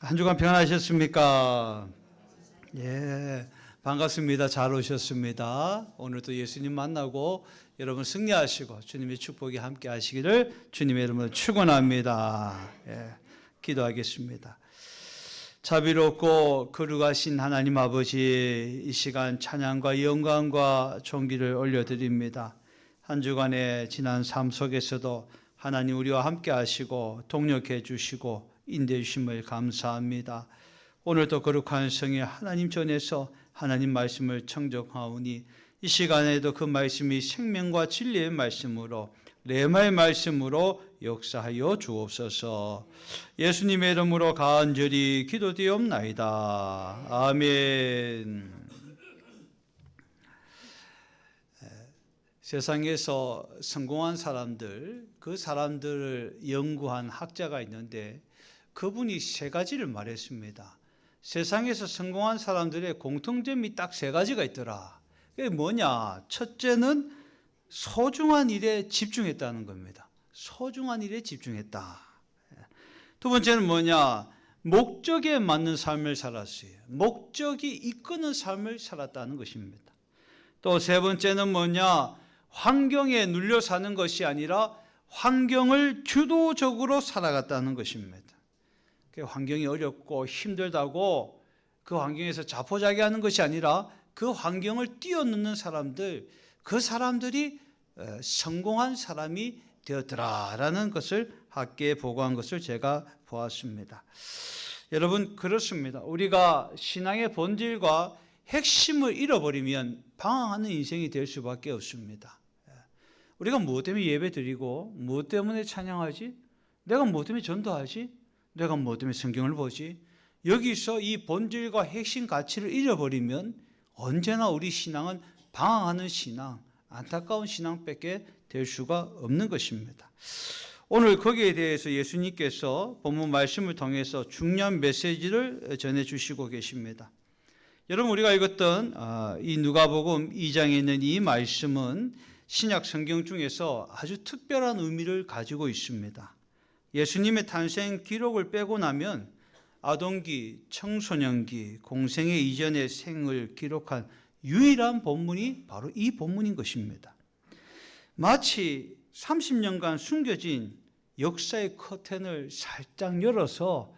한 주간 평안하셨습니까? 예, 반갑습니다. 잘 오셨습니다. 오늘도 예수님 만나고 여러분 승리하시고 주님의 축복이 함께 하시기를 주님의 이름으로 축원합니다. 예, 기도하겠습니다. 자비롭고 거룩하신 하나님 아버지, 이 시간 찬양과 영광과 존귀를 올려드립니다. 한 주간의 지난 삶 속에서도 하나님 우리와 함께 하시고 동력해 주시고 인도해 주심을 감사합니다. 오늘도 거룩한 성에 하나님 전에서 하나님 말씀을 청정하오니 이 시간에도 그 말씀이 생명과 진리의 말씀으로 레마의 말씀으로 역사하여 주옵소서. 예수님의 이름으로 간절히 기도드리옵나이다. 아멘. 세상에서 성공한 사람들, 그 사람들을 연구한 학자가 있는데 그분이 세 가지를 말했습니다. 세상에서 성공한 사람들의 공통점이 딱 세 가지가 있더라. 그게 뭐냐? 첫째는 소중한 일에 집중했다는 겁니다. 소중한 일에 집중했다. 두 번째는 뭐냐? 목적에 맞는 삶을 살았어요. 목적이 이끄는 삶을 살았다는 것입니다. 또 세 번째는 뭐냐? 환경에 눌려 사는 것이 아니라 환경을 주도적으로 살아갔다는 것입니다. 환경이 어렵고 힘들다고 그 환경에서 자포자기하는 것이 아니라 그 환경을 뛰어넘는 사람들, 그 사람들이 성공한 사람이 되었더라라는 것을 학계에 보고한 것을 제가 보았습니다. 여러분, 그렇습니다. 우리가 신앙의 본질과 핵심을 잃어버리면 방황하는 인생이 될 수밖에 없습니다. 우리가 무엇 때문에 예배 드리고 무엇 때문에 찬양하지? 내가 무엇 때문에 전도하지? 내가 무엇 때문에 성경을 보지? 여기서 이 본질과 핵심 가치를 잃어버리면 언제나 우리 신앙은 방황하는 신앙, 안타까운 신앙밖에 될 수가 없는 것입니다. 오늘 거기에 대해서 예수님께서 본문 말씀을 통해서 중요한 메시지를 전해주시고 계십니다. 여러분, 우리가 읽었던 이 누가복음 2장에 있는 이 말씀은 신약 성경 중에서 아주 특별한 의미를 가지고 있습니다. 예수님의 탄생 기록을 빼고 나면 아동기, 청소년기, 공생애 이전의 생을 기록한 유일한 본문이 바로 이 본문인 것입니다. 마치 30년간 숨겨진 역사의 커튼을 살짝 열어서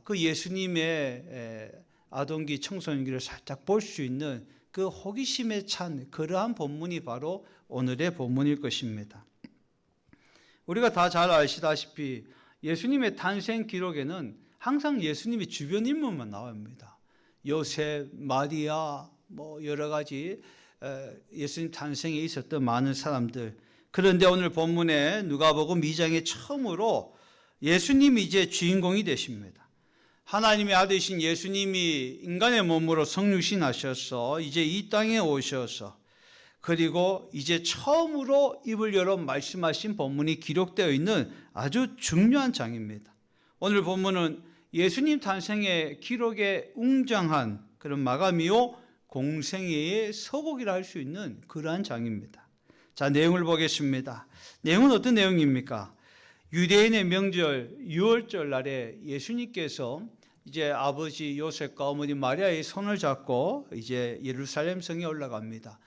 그 예수님의 아동기, 청소년기를 살짝 볼 수 있는 그 호기심에 찬 그러한 본문이 바로 오늘의 본문일 것입니다. 우리가 다 잘 아시다시피 예수님의 탄생 기록에는 항상 예수님의 주변 인물만 나옵니다. 요셉, 마리아, 여러 가지 예수님 탄생에 있었던 많은 사람들. 그런데 오늘 본문에 누가복음 2장에 처음으로 예수님이 이제 주인공이 되십니다. 하나님의 아들이신 예수님이 인간의 몸으로 성육신하셔서 이제 이 땅에 오셔서 그리고 이제 처음으로 입을 열어 말씀하신 본문이 기록되어 있는 아주 중요한 장입니다. 오늘 본문은 예수님 탄생의 기록에 웅장한 그런 마감이요 공생애의 서곡이라 할 수 있는 그러한 장입니다. 자, 내용을 보겠습니다. 내용은 어떤 내용입니까? 유대인의 명절 유월절 날에 예수님께서 이제 아버지 요셉과 어머니 마리아의 손을 잡고 이제 예루살렘 성에 올라갑니다.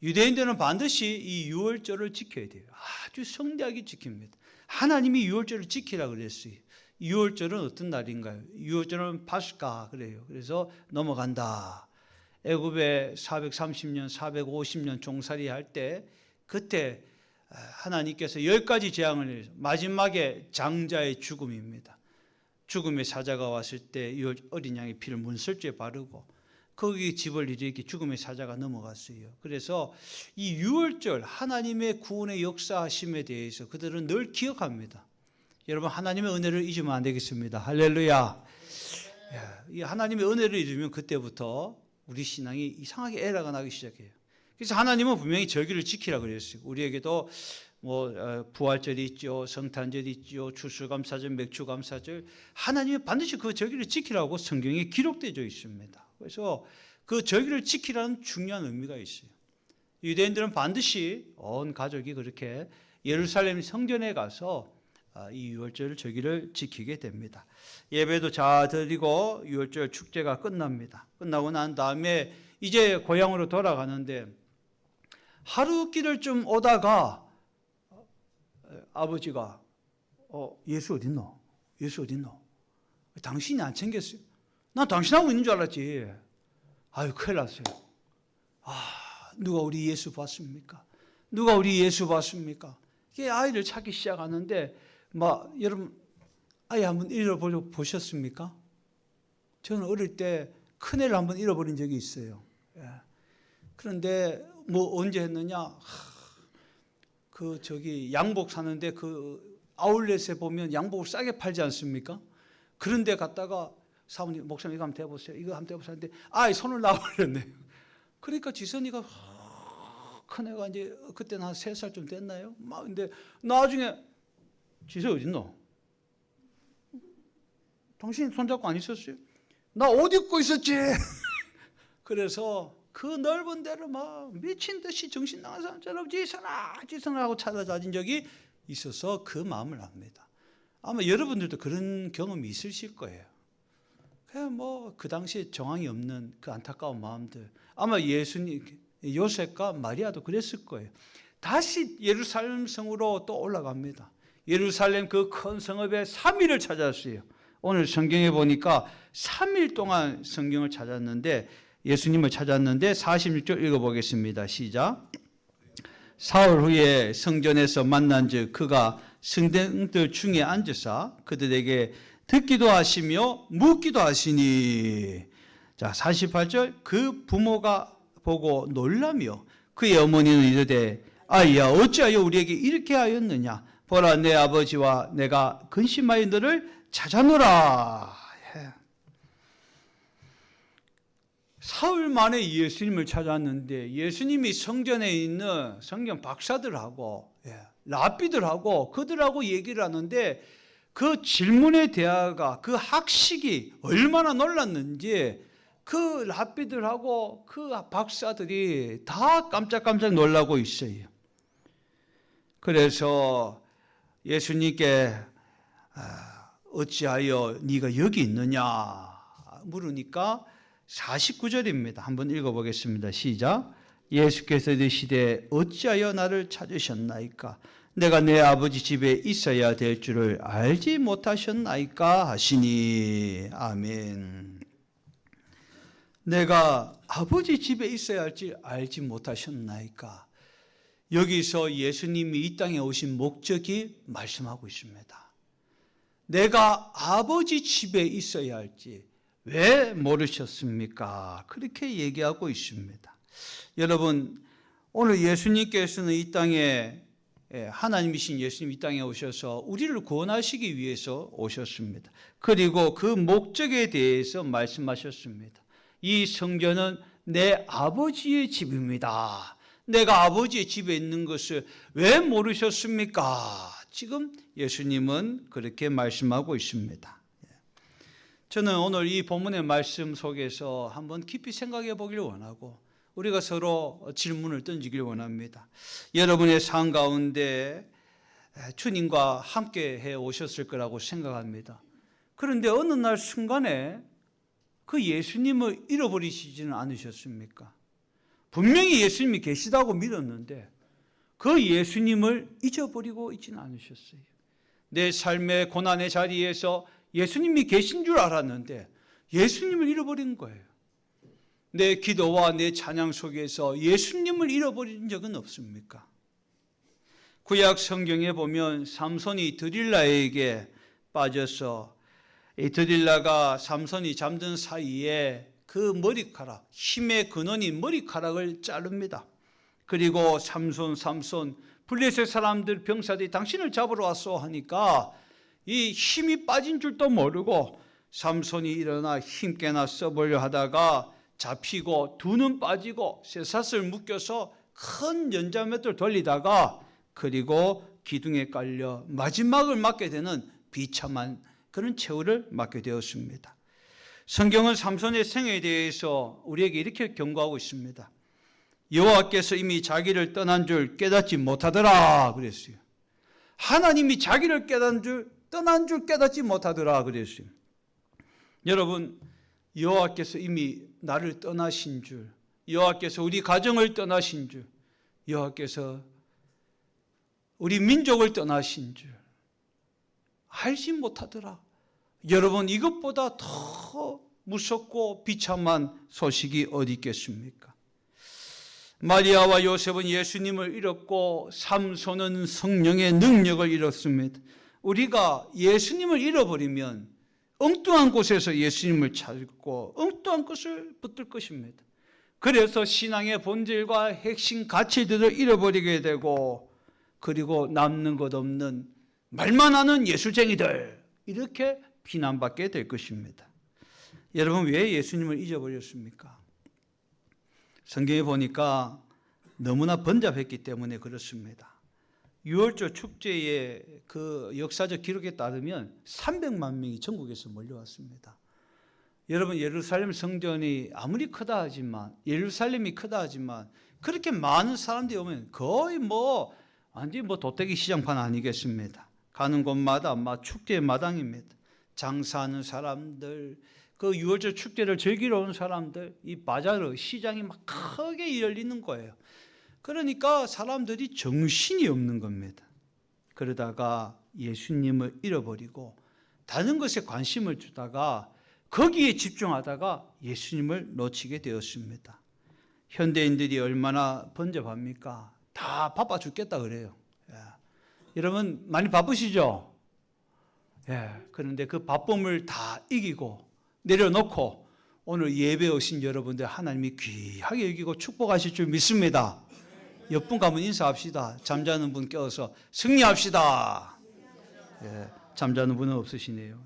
유대인들은 반드시 이 유월절을 지켜야 돼요. 아주 성대하게 지킵니다. 하나님이 유월절을 지키라 그랬어요. 유월절은 어떤 날인가요? 유월절은 파스카 그래요. 그래서 넘어간다. 애굽에 430년, 450년 종살이 할 때 그때 하나님께서 10가지 재앙을 내려서 마지막에 장자의 죽음입니다. 죽음의 사자가 왔을 때 어린 양의 피를 문설주에 바르고 거기 집을 이렇게 죽음의 사자가 넘어갔어요. 그래서 이 유월절 하나님의 구원의 역사하심에 대해서 그들은 늘 기억합니다. 여러분, 하나님의 은혜를 잊으면 안 되겠습니다. 할렐루야. 이 하나님의 은혜를 잊으면 그때부터 우리 신앙이 이상하게 에러가 나기 시작해요. 그래서 하나님은 분명히 절기를 지키라 그랬어요. 우리에게도 부활절이 있죠, 성탄절이 있죠, 추수감사절, 맥주감사절. 하나님은 반드시 그 절기를 지키라고 성경에 기록되어 있습니다. 그래서 그 절기를 지키라는 중요한 의미가 있어요. 유대인들은 반드시 온 가족이 그렇게 예루살렘 성전에 가서 이 유월절 절기를 지키게 됩니다. 예배도 잘 드리고 유월절 축제가 끝납니다. 끝나고 난 다음에 이제 고향으로 돌아가는데 하루 길을 좀 오다가 아버지가 예수 어딨노? 예수 어딨노? 당신이 안 챙겼어요. 난 당신하고 있는 줄 알았지. 아유, 큰일 났어요. 누가 우리 예수 봤습니까? 누가 우리 예수 봤습니까? 이게 아이를 찾기 시작하는데 여러분 아이 한번 잃어보셨습니까? 저는 어릴 때 큰애를 한번 잃어버린 적이 있어요. 그런데 언제 했느냐? 양복 사는데 그 아울렛에 보면 양복을 싸게 팔지 않습니까? 그런데 갔다가 사모님, 목사님 이거 한번 대보세요. 이거 한번 대보세요. 하는데 아이 손을 놔버렸네요. 그러니까 지선이가 큰애가 이제 그때는 한 3살쯤 됐나요? 근데 나중에 지선이 어딨노? 당신 손잡고 안 있었어요? 나 옷 입고 있었지. 그래서 그 넓은 데를 막 미친 듯이 정신 나간 사람처럼 지선아 하고 찾아다닌 적이 있어서 그 마음을 압니다. 아마 여러분들도 그런 경험이 있으실 거예요. 그냥 그 당시에 정황이 없는 그 안타까운 마음들. 아마 예수님, 요셉과 마리아도 그랬을 거예요. 다시 예루살렘 성으로 또 올라갑니다. 예루살렘 그 큰 성읍에 3일을 찾았어요. 오늘 성경에 보니까 3일 동안 성경을 찾았는데 예수님을 찾았는데 46절 읽어보겠습니다. 시작. 사흘 후에 성전에서 만난즉 그가 성도들 중에 앉으사 그들에게 듣기도 하시며 묻기도 하시니. 자, 48절. 그 부모가 보고 놀라며 그의 어머니는 이르되 아이야 어찌하여 우리에게 이렇게 하였느냐. 보라 내 아버지와 내가 근심하여 너를 찾아노라. 사흘 만에 예수님을 찾았는데 예수님이 성전에 있는 성경 박사들하고 랍비들하고 그들하고 얘기를 하는데 그 질문의 대화가 그 학식이 얼마나 놀랐는지 그 랍비들하고 그 박사들이 다 깜짝깜짝 놀라고 있어요. 그래서 예수님께 어찌하여 네가 여기 있느냐 물으니까 49절입니다. 한번 읽어보겠습니다. 시작. 예수께서 이르시되 어찌하여 나를 찾으셨나이까? 내가 내 아버지 집에 있어야 될 줄을 알지 못하셨나이까 하시니. 아멘. 내가 아버지 집에 있어야 할 줄 알지 못하셨나이까? 여기서 예수님이 이 땅에 오신 목적이 말씀하고 있습니다. 내가 아버지 집에 있어야 할지 왜 모르셨습니까? 그렇게 얘기하고 있습니다. 여러분, 오늘 예수님께서는 이 땅에 하나님이신 예수님 이 땅에 오셔서 우리를 구원하시기 위해서 오셨습니다. 그리고 그 목적에 대해서 말씀하셨습니다. 이 성전은 내 아버지의 집입니다. 내가 아버지의 집에 있는 것을 왜 모르셨습니까? 지금 예수님은 그렇게 말씀하고 있습니다. 저는 오늘 이 본문의 말씀 속에서 한번 깊이 생각해 보길 원하고 우리가 서로 질문을 던지길 원합니다. 여러분의 삶 가운데 주님과 함께 해 오셨을 거라고 생각합니다. 그런데 어느 날 순간에 그 예수님을 잃어버리시지는 않으셨습니까? 분명히 예수님이 계시다고 믿었는데 그 예수님을 잊어버리고 있지는 않으셨어요. 내 삶의 고난의 자리에서 예수님이 계신 줄 알았는데 예수님을 잃어버린 거예요. 내 기도와 내 찬양 속에서 예수님을 잃어버린 적은 없습니까? 구약 성경에 보면 삼손이 드릴라에게 빠져서 이 드릴라가 삼손이 잠든 사이에 그 머리카락, 힘의 근원인 머리카락을 자릅니다. 그리고 삼손 블레셋 사람들 병사들이 당신을 잡으러 왔어 하니까 이 힘이 빠진 줄도 모르고 삼손이 일어나 힘께나 써보려 하다가 잡히고 두 눈 빠지고 쇠사슬 묶여서 큰 연자맷돌 돌리다가 그리고 기둥에 깔려 마지막을 맞게 되는 비참한 그런 최후를 맞게 되었습니다. 성경은 삼손의 생애에 대해서 우리에게 이렇게 경고하고 있습니다. 여호와께서 이미 자기를 떠난 줄 깨닫지 못하더라 그랬어요. 하나님이 자기를 떠난 줄 깨닫지 못하더라 그랬어요. 여러분, 여호와께서 이미 나를 떠나신 줄, 여호와께서 우리 가정을 떠나신 줄, 여호와께서 우리 민족을 떠나신 줄 알지 못하더라. 여러분, 이것보다 더 무섭고 비참한 소식이 어디 있겠습니까? 마리아와 요셉은 예수님을 잃었고 삼손은 성령의 능력을 잃었습니다. 우리가 예수님을 잃어버리면 엉뚱한 곳에서 예수님을 찾고 엉뚱한 것을 붙들 것입니다. 그래서 신앙의 본질과 핵심 가치들을 잃어버리게 되고, 그리고 남는 것 없는 말만 하는 예술쟁이들, 이렇게 비난받게 될 것입니다. 여러분, 왜 예수님을 잊어버렸습니까? 성경에 보니까 너무나 번잡했기 때문에 그렇습니다. 유월절 축제의 그 역사적 기록에 따르면 300만 명이 전국에서 몰려왔습니다. 여러분, 예루살렘 성전이 아무리 크다 하지만, 예루살렘이 크다 하지만 그렇게 많은 사람들이 오면 거의 완전히 도떼기 시장판 아니겠습니다. 가는 곳마다 축제의 마당입니다. 장사하는 사람들, 그 유월절 축제를 즐기러 온 사람들, 이 바자르 시장이 크게 열리는 거예요. 그러니까 사람들이 정신이 없는 겁니다. 그러다가 예수님을 잃어버리고 다른 것에 관심을 주다가 거기에 집중하다가 예수님을 놓치게 되었습니다. 현대인들이 얼마나 번잡합니까? 다 바빠 죽겠다 그래요. 여러분, 많이 바쁘시죠? 그런데 그 바쁨을 다 이기고 내려놓고 오늘 예배 오신 여러분들 하나님이 귀하게 여기고 축복하실 줄 믿습니다. 옆분 가면 인사합시다. 잠자는 분 깨워서 승리합시다. 잠자는 분은 없으시네요.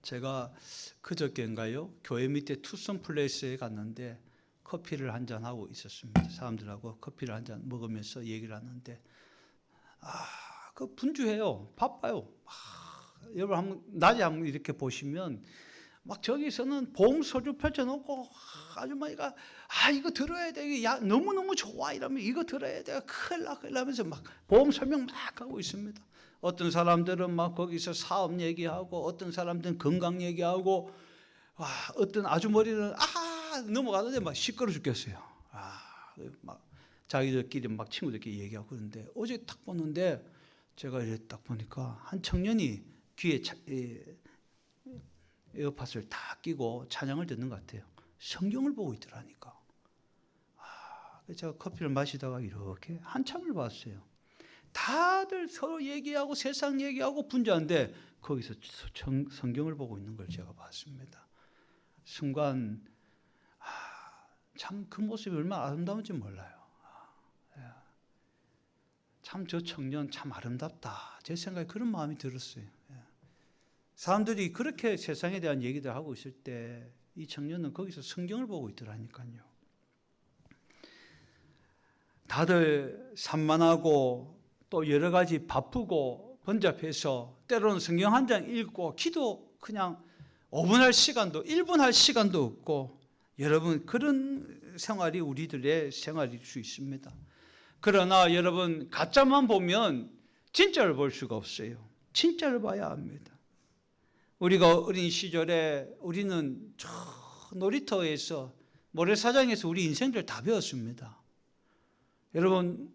제가 그저께인가요? 교회 밑에 투썸 플레이스에 갔는데 커피를 한잔하고 있었습니다. 사람들하고 커피를 한잔 먹으면서 얘기를 하는데, 그 분주해요. 바빠요. 여러분, 낮에 한번 이렇게 보시면 저기서는 보험 서류 펼쳐놓고 아주머니가 이거 들어야 돼. 너무너무 좋아. 이러면 이거 들어야 돼. 큰일 나면서 보험 설명 하고 있습니다. 어떤 사람들은 거기서 사업 얘기하고, 어떤 사람들은 건강 얘기하고, 어떤 아주머니는 넘어가는데 시끄러 죽겠어요. 자기들끼리 친구들끼리 얘기하고 그러는데, 어제 딱 보는데 제가 이렇게 딱 보니까 한 청년이 귀에 에어팟을 다 끼고 찬양을 듣는 것 같아요. 성경을 보고 있더라니까. 그래서 제가 커피를 마시다가 이렇게 한참을 봤어요. 다들 서로 얘기하고 세상 얘기하고 분주한데 거기서 성경을 보고 있는 걸 제가 봤습니다. 순간 참 그 모습이 얼마나 아름다운지 몰라요. 참 저 청년 참 아름답다. 제 생각에 그런 마음이 들었어요. 사람들이 그렇게 세상에 대한 얘기들 하고 있을 때 이 청년은 거기서 성경을 보고 있더라니까요. 다들 산만하고 또 여러 가지 바쁘고 번잡해서 때로는 성경 한 장 읽고 기도 그냥 5분 할 시간도 1분 할 시간도 없고, 여러분, 그런 생활이 우리들의 생활일 수 있습니다. 그러나 여러분, 가짜만 보면 진짜를 볼 수가 없어요. 진짜를 봐야 합니다. 우리가 어린 시절에 우리는 저 놀이터에서, 모래사장에서 우리 인생들 다 배웠습니다. 여러분,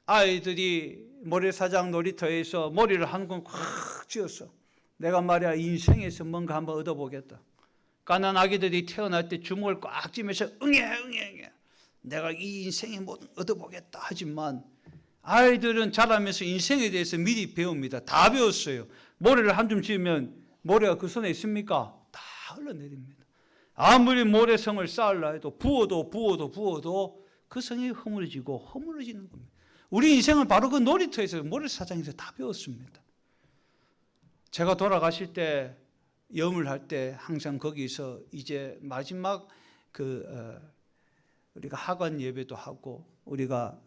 아이들이 모래사장 놀이터에서 머리를 한 건 콱 쥐었어. 내가 말이야 인생에서 뭔가 한번 얻어보겠다. 가난 아기들이 태어날 때 주먹을 꽉 쥐면서 응애 내가 이 인생에 뭐 얻어보겠다 하지만, 아이들은 자라면서 인생에 대해서 미리 배웁니다. 다 배웠어요. 모래를 한 줌 쥐면 모래가 그 손에 있습니까? 다 흘러내립니다. 아무리 모래성을 쌓으려 해도 부어도 그 성이 허물어지는 겁니다. 우리 인생은 바로 그 놀이터에서, 모래사장에서 다 배웠습니다. 제가 돌아가실 때, 염을 할 때 항상 거기서 이제 마지막 우리가 하관 예배도 하고 우리가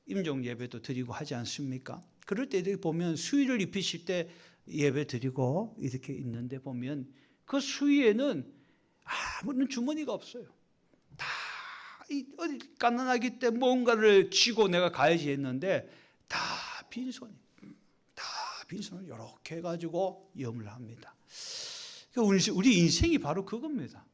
임종 예배도 드리고 하지 않습니까? 그럴 때 이렇게 보면 수의를 입히실 때 예배 드리고 이렇게 있는데 보면 그 수의에는 아무런 주머니가 없어요. 다 어디 갓난아기 때 뭔가를 쥐고 내가 가야지 했는데 다 빈손이 다 빈손을 이렇게 해가지고 염을 합니다. 우리 인생이 바로 그겁니다.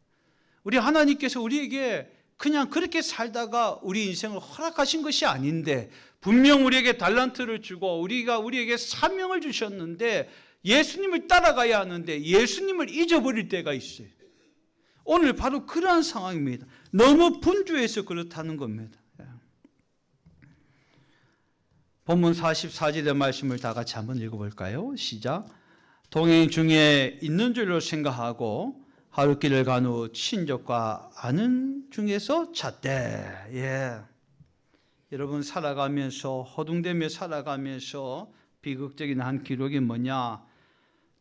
우리 하나님께서 우리에게 그냥 그렇게 살다가 우리 인생을 허락하신 것이 아닌데 분명 우리에게 달란트를 주고 우리에게 사명을 주셨는데 예수님을 따라가야 하는데 예수님을 잊어버릴 때가 있어요. 오늘 바로 그러한 상황입니다. 너무 분주해서 그렇다는 겁니다. 본문 44절의 말씀을 다 같이 한번 읽어볼까요? 시작. 동행 중에 있는 줄로 생각하고 하루길을 간 후 친족과 아는 중에서 찾되. 여러분 살아가면서 허둥대며 살아가면서 비극적인 한 기록이 뭐냐?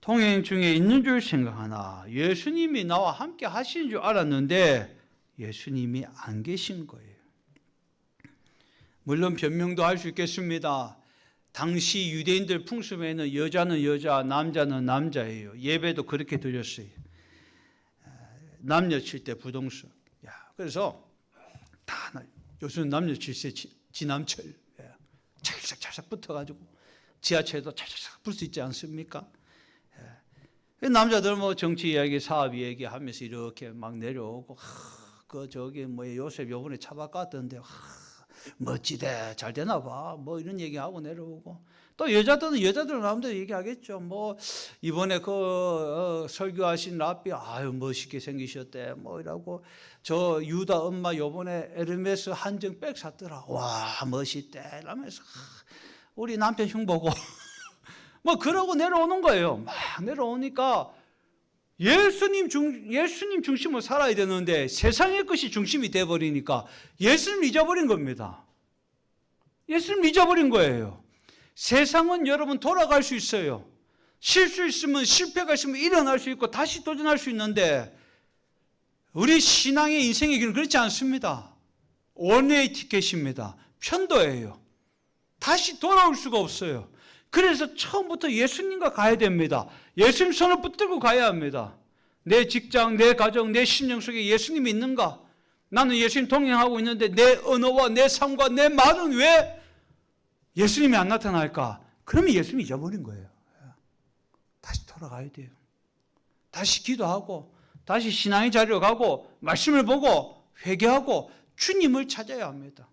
동행 중에 있는 줄 생각하나 예수님이 나와 함께 하시는 줄 알았는데 예수님이 안 계신 거예요. 물론 변명도 할 수 있겠습니다. 당시 유대인들 풍습에는 여자는 여자, 남자는 남자예요. 예배도 그렇게 드렸어요. 남녀 칠 때 부동수. 그래서 다 요새는 남녀 칠세 지남철 찰싹찰싹 붙어가지고 지하철에도 찰싹 붙을 수 있지 않습니까? 남자들 뭐 정치 이야기, 사업 이야기 하면서 이렇게 막 내려오고 요셉 요번에 차 바꿨던데 멋지대 잘 되나 봐 뭐 이런 얘기하고 내려오고 또 여자들은 마음대로 얘기하겠죠. 뭐 이번에 설교하신 랍비 아유 멋있게 생기셨대 뭐 이라고 저 유다 엄마 요번에 에르메스 한정 백 샀더라 와 멋있대 이러면서 우리 남편 흉 보고 뭐 그러고 내려오는 거예요. 막 내려오니까 예수님 중심으로 살아야 되는데 세상의 것이 중심이 돼버리니까 예수님 잊어버린 겁니다. 예수님 잊어버린 거예요. 세상은 여러분 돌아갈 수 있어요. 실수 있으면 실패가 있으면 일어날 수 있고 다시 도전할 수 있는데 우리 신앙의 인생의 길은 그렇지 않습니다. 원웨이 티켓입니다. 편도예요. 다시 돌아올 수가 없어요. 그래서 처음부터 예수님과 가야 됩니다. 예수님 손을 붙들고 가야 합니다. 내 직장, 내 가정, 내 심령 속에 예수님이 있는가? 나는 예수님 동행하고 있는데 내 언어와 내 삶과 내 말은 왜 예수님이 안 나타날까? 그러면 예수님이 잊어버린 거예요. 다시 돌아가야 돼요. 다시 기도하고 다시 신앙의 자리로 가고 말씀을 보고 회개하고 주님을 찾아야 합니다.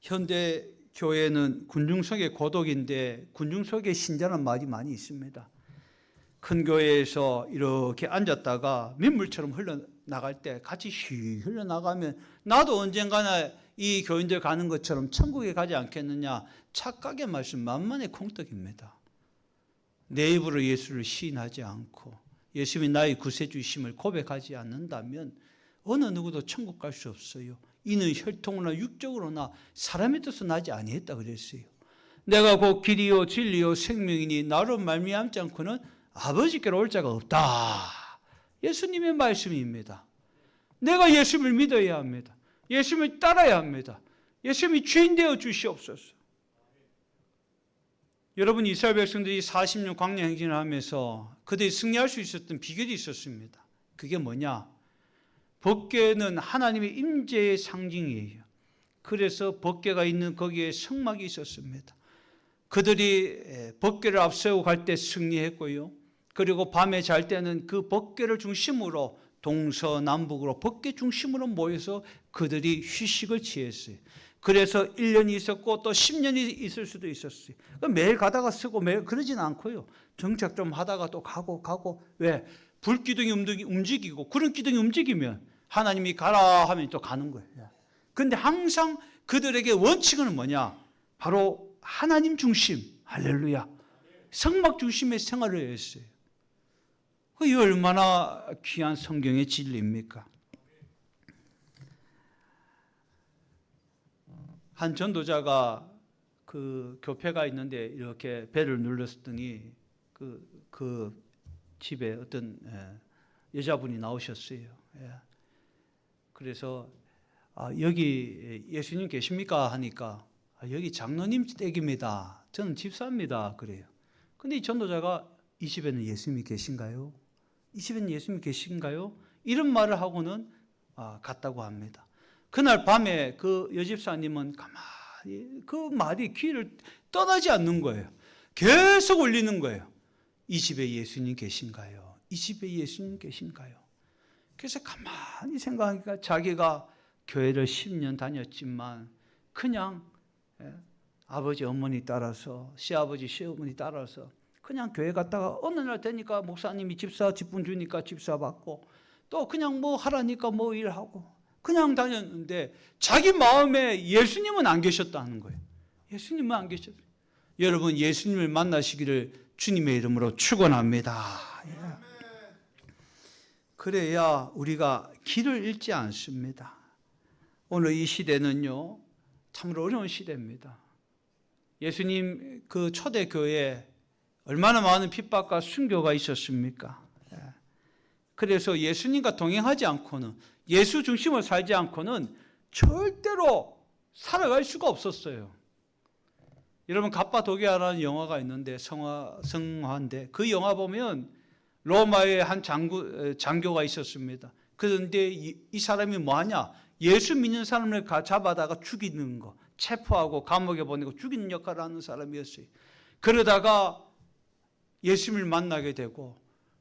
현대 교회는 군중 속의 고독인데 군중 속에 신자는 말이 많이 있습니다. 큰 교회에서 이렇게 앉았다가 민물처럼 흘러나갈 때 같이 휘 흘러나가면 나도 언젠가나 이 교인들 가는 것처럼 천국에 가지 않겠느냐. 착각의 말씀 만만의 콩떡입니다. 내 입으로 예수를 시인하지 않고 예수님이 나의 구세주이심을 고백하지 않는다면 어느 누구도 천국 갈 수 없어요. 이는 혈통으로나 육적으로나 사람의 뜻으로 나지 아니했다 그랬어요. 내가 곧 길이요 진리요 생명이니 나로 말미암지 않고는 아버지께로 올 자가 없다. 예수님의 말씀입니다. 내가 예수님을 믿어야 합니다. 예수님을 따라야 합니다. 예수님이 주인 되어 주시옵소서. 여러분 이스라엘 백성들이 40년 광야 행진을 하면서 그들이 승리할 수 있었던 비결이 있었습니다. 그게 뭐냐? 법궤는 하나님의 임재의 상징이에요. 그래서 법궤가 있는 거기에 성막이 있었습니다. 그들이 법궤를 앞세우고 갈 때 승리했고요. 그리고 밤에 잘 때는 그 법궤를 중심으로 동서남북으로 법궤 중심으로 모여서 그들이 휴식을 취했어요. 그래서 1년이 있었고 또 10년이 있을 수도 있었어요. 매일 가다가 쓰고 매일 그러진 않고요. 정착 좀 하다가 또 가고 왜? 불기둥이 움직이고 구름 기둥이 움직이면 하나님이 가라 하면 또 가는 거예요. 그런데 항상 그들에게 원칙은 뭐냐? 바로 하나님 중심, 할렐루야. 성막 중심의 생활을 했어요. 그게 얼마나 귀한 성경의 진리입니까? 한 전도자가 그 교회가 있는데 이렇게 배를 눌렀더니 그 집에 어떤 여자분이 나오셨어요. 그래서 여기 예수님 계십니까? 하니까 여기 장로님 댁입니다. 저는 집사입니다. 그래요. 근데 이 전도자가 이 집에는 예수님이 계신가요? 이 집에는 예수님이 계신가요? 이런 말을 하고는 갔다고 합니다. 그날 밤에 그 여집사님은 가만히 그 말이 귀를 떠나지 않는 거예요. 계속 울리는 거예요. 이 집에 예수님 계신가요? 이 집에 예수님 계신가요? 그래서 가만히 생각하니까 자기가 교회를 10년 다녔지만 그냥 아버지 어머니 따라서 시아버지 시어머니 따라서 그냥 교회 갔다가 어느 날 되니까 목사님이 집사 직분 주니까 집사 받고 또 그냥 뭐 하라니까 뭐 일하고 그냥 다녔는데 자기 마음에 예수님은 안 계셨다는 거예요. 예수님은 안 계셨어요. 여러분 예수님을 만나시기를 주님의 이름으로 축원합니다. 그래야 우리가 길을 잃지 않습니다. 오늘 이 시대는요 참으로 어려운 시대입니다. 예수님 그 초대교회에 얼마나 많은 핍박과 순교가 있었습니까? 그래서 예수님과 동행하지 않고는 예수 중심으로 살지 않고는 절대로 살아갈 수가 없었어요. 여러분 갑바도기아라는 영화가 있는데 성화인데 그 영화 보면 로마의 한 장교가 있었습니다. 그런데 이 사람이 뭐하냐? 예수 믿는 사람을 잡아다가 죽이는 거, 체포하고 감옥에 보내고 죽이는 역할을 하는 사람이었어요. 그러다가 예수님을 만나게 되고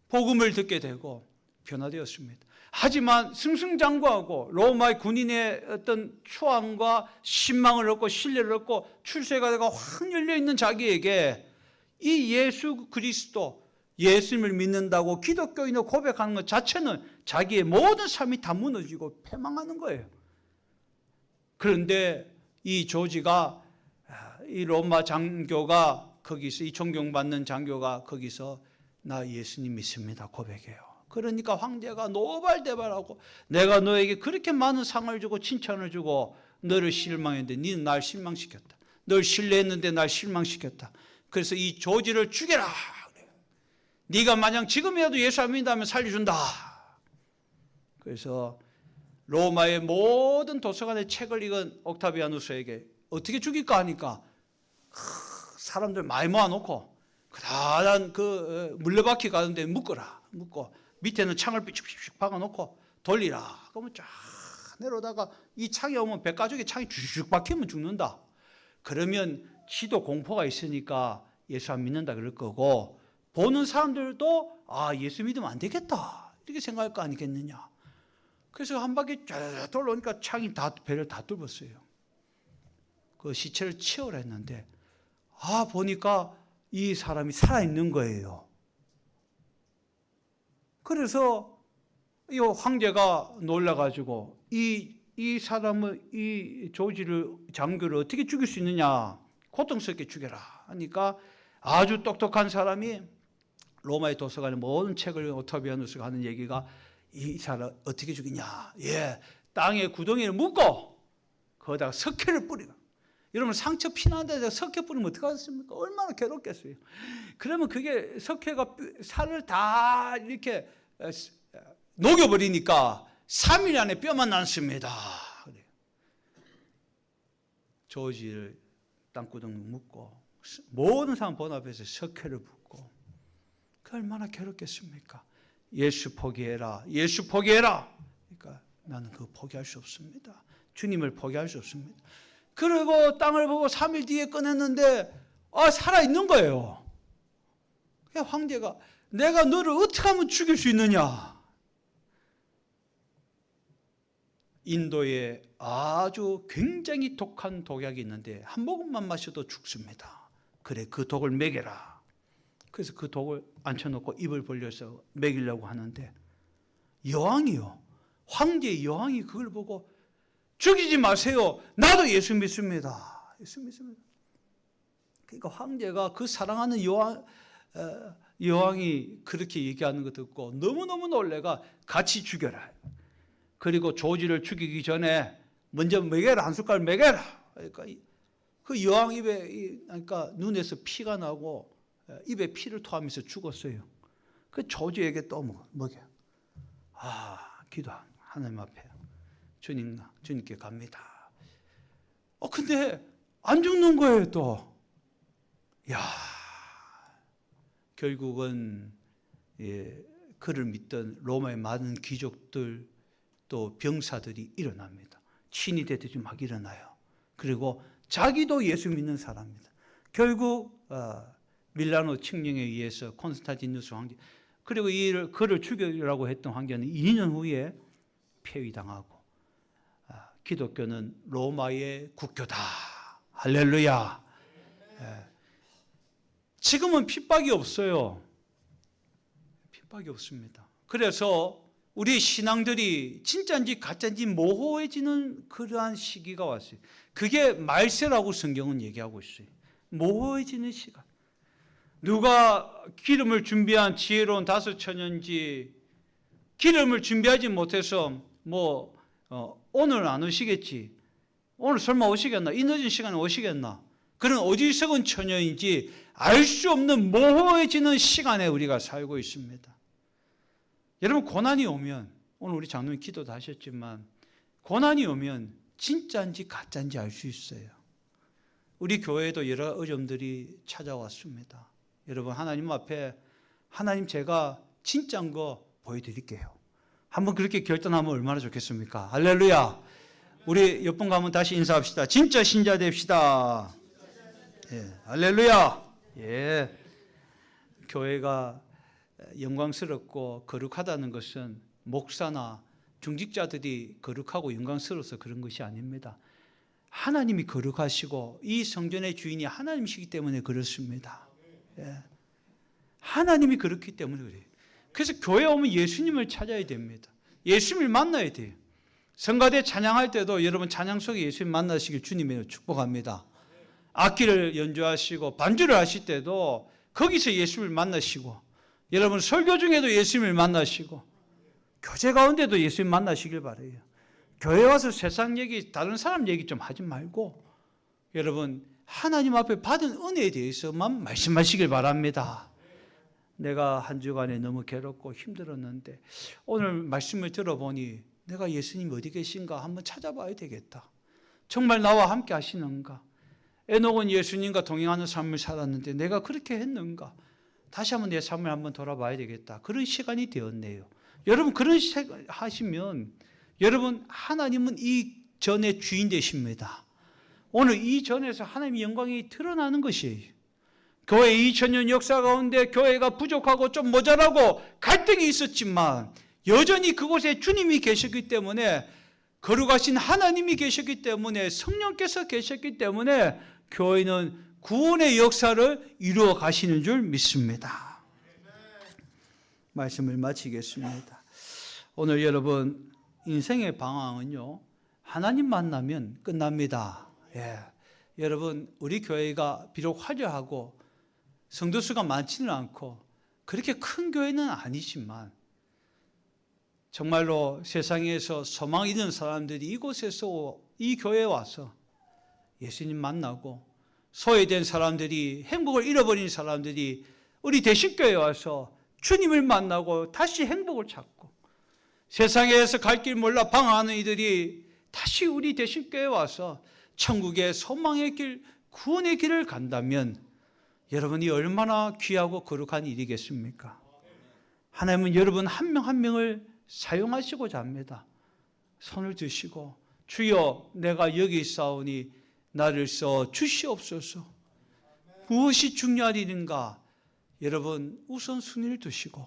복음을 듣게 되고 변화되었습니다. 하지만 승승장구하고 로마의 군인의 어떤 추앙과 신망을 얻고 신뢰를 얻고 출세가 되고 확 열려있는 자기에게 이 예수 그리스도 예수님을 믿는다고 기독교인으로 고백하는 것 자체는 자기의 모든 삶이 다 무너지고 패망하는 거예요. 그런데 이 조지가 이 로마 장교가 거기서 이 존경받는 장교가 거기서 나 예수님 믿습니다 고백해요. 그러니까 황제가 노발대발하고 내가 너에게 그렇게 많은 상을 주고 칭찬을 주고 너를 실망했는데 너는 날 실망시켰다. 널 신뢰했는데 날 실망시켰다. 그래서 이 조지를 죽여라. 네가 만약 지금이라도 예수 안 믿는다면 살려준다. 그래서 로마의 모든 도서관의 책을 읽은 옥타비아누스에게 어떻게 죽일까 하니까 사람들 많이 모아놓고 그다란 그 물레바퀴 가는 데 묶어라. 묶고 밑에는 창을 삐죽삐죽 박아놓고 돌리라. 그러면 쫙 내려오다가 이 창이 오면 백가죽에 창이 쭉 박히면 죽는다. 그러면 지도 공포가 있으니까 예수 안 믿는다 그럴 거고 보는 사람들도 아 예수 믿으면 안 되겠다 이렇게 생각할 거 아니겠느냐. 그래서 한 바퀴 쫙 돌아오니까 창이 다 배를 다 뚫었어요. 그 시체를 치우라 했는데 보니까 이 사람이 살아있는 거예요. 그래서 이 황제가 놀라가지고 이 사람을 이 조지를 장교를 어떻게 죽일 수 있느냐 고통스럽게 죽여라 하니까 아주 똑똑한 사람이 로마의 도서관의 모든 책을 오타비아누스가 하는 얘기가 이 사람 어떻게 죽이냐 땅에 구덩이를 묻고 거기다가 석회를 뿌리고 여러분 상처 피나는데 석회 뿌리면 어떡하겠습니까? 얼마나 괴롭겠어요. 그러면 그게 석회가 살을 다 이렇게 녹여버리니까 3일 안에 뼈만 남습니다. 조지를 땅구덩이 묻고 모든 사람 본 앞에서 석회를 붓고 그 얼마나 괴롭겠습니까? 예수 포기해라. 예수 포기해라. 그러니까 나는 그거 포기할 수 없습니다. 주님을 포기할 수 없습니다. 그리고 땅을 보고 3일 뒤에 꺼냈는데 살아있는 거예요. 황제가 내가 너를 어떻게 하면 죽일 수 있느냐. 인도에 아주 굉장히 독한 독약이 있는데 한 모금만 마셔도 죽습니다. 그래 그 독을 먹여라. 그래서 그 독을 앉혀놓고 입을 벌려서 먹이려고 하는데 여왕이요. 황제의 여왕이 그걸 보고 죽이지 마세요. 나도 예수 믿습니다. 예수 믿습니다. 그러니까 황제가 그 사랑하는 여왕이 그렇게 얘기하는 거 듣고 너무너무 놀래가 같이 죽여라. 그리고 조지를 죽이기 전에 먼저 먹여라. 한 숟갈 먹여라. 그러니까 그 여왕 입에 그러니까 눈에서 피가 나고 입에 피를 토하면서 죽었어요. 그 조지에게 또 먹여. 기도 하나님 앞에 주님께 갑니다. 근데 안 죽는 거예요 또. 결국은 그를 믿던 로마의 많은 귀족들 또 병사들이 일어납니다. 친위대들이 막 일어나요. 그리고 자기도 예수 믿는 사람입니다. 결국 밀라노 칙령에 의해서 콘스탄티누스 황제, 그리고 그를 죽이려고 했던 황제는 2년 후에 폐위당하고, 기독교는 로마의 국교다. 할렐루야. 지금은 핍박이 없어요. 핍박이 없습니다. 그래서 우리 신앙들이 진짜인지 가짜인지 모호해지는 그러한 시기가 왔어요. 그게 말세라고 성경은 얘기하고 있어요. 모호해지는 시간. 누가 기름을 준비한 지혜로운 다섯처녀인지 기름을 준비하지 못해서 오늘 안 오시겠지, 오늘 설마 오시겠나, 이 늦은 시간에 오시겠나, 그런 어리석은 처녀인지 알 수 없는 모호해지는 시간에 우리가 살고 있습니다. 여러분, 고난이 오면, 오늘 우리 장로님 기도도 하셨지만 고난이 오면 진짜인지 가짜인지 알 수 있어요. 우리 교회에도 여러 어려움들이 찾아왔습니다. 여러분, 하나님 앞에, 하나님 제가 진짜인 거 보여드릴게요, 한번 그렇게 결단하면 얼마나 좋겠습니까? 할렐루야. 우리 옆 분 가면 다시 인사합시다. 진짜 신자 됩시다. 예, 할렐루야. 예. 교회가 영광스럽고 거룩하다는 것은 목사나 중직자들이 거룩하고 영광스러워서 그런 것이 아닙니다. 하나님이 거룩하시고 이 성전의 주인이 하나님이시기 때문에 그렇습니다. 예. 하나님이 그렇기 때문에 그래요. 그래서 교회 오면 예수님을 찾아야 됩니다. 예수님을 만나야 돼요. 성가대 찬양할 때도 여러분 찬양 속에 예수님 만나시길 주님의 축복합니다. 악기를 연주하시고 반주를 하실 때도 거기서 예수님을 만나시고, 여러분 설교 중에도 예수님을 만나시고, 교제 가운데도 예수님 만나시길 바라요. 교회 와서 세상 얘기, 다른 사람 얘기 좀 하지 말고 여러분 하나님 앞에 받은 은혜에 대해서만 말씀하시길 바랍니다. 내가 한 주간에 너무 괴롭고 힘들었는데 오늘 말씀을 들어보니 내가 예수님 어디 계신가 한번 찾아봐야 되겠다. 정말 나와 함께 하시는가? 에녹은 예수님과 동행하는 삶을 살았는데 내가 그렇게 했는가? 다시 한번 내 삶을 한번 돌아봐야 되겠다. 그런 시간이 되었네요. 여러분, 그런 하시면 여러분, 하나님은 이 전의 주인 되십니다. 오늘 이 전에서 하나님의 영광이 드러나는 것이에요. 교회 2000년 역사 가운데 교회가 부족하고 좀 모자라고 갈등이 있었지만 여전히 그곳에 주님이 계셨기 때문에, 거룩하신 하나님이 계셨기 때문에, 성령께서 계셨기 때문에 교회는 구원의 역사를 이루어 가시는 줄 믿습니다. 말씀을 마치겠습니다. 오늘 여러분, 인생의 방황은요, 하나님 만나면 끝납니다. 예. 여러분, 우리 교회가 비록 화려하고 성도 수가 많지는 않고 그렇게 큰 교회는 아니지만 정말로 세상에서 소망 있는 사람들이 이곳에서 이 교회에 와서 예수님 만나고, 소외된 사람들이, 행복을 잃어버린 사람들이 우리 대신교회에 와서 주님을 만나고 다시 행복을 찾고, 세상에서 갈 길 몰라 방황하는 이들이 다시 우리 대신교회에 와서 천국의 소망의 길, 구원의 길을 간다면 여러분이 얼마나 귀하고 거룩한 일이겠습니까? 하나님은 여러분 한 명 한 명을 사용하시고자 합니다. 손을 드시고, 주여 내가 여기 있사오니 나를 써 주시옵소서. 무엇이 중요한 일인가? 여러분 우선순위를 두시고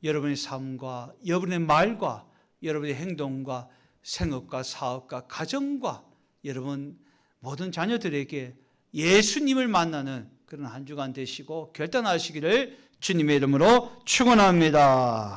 여러분의 삶과 여러분의 말과 여러분의 행동과 생업과 사업과 가정과 여러분 모든 자녀들에게 예수님을 만나는 그런 한 주간 되시고 결단하시기를 주님의 이름으로 축원합니다.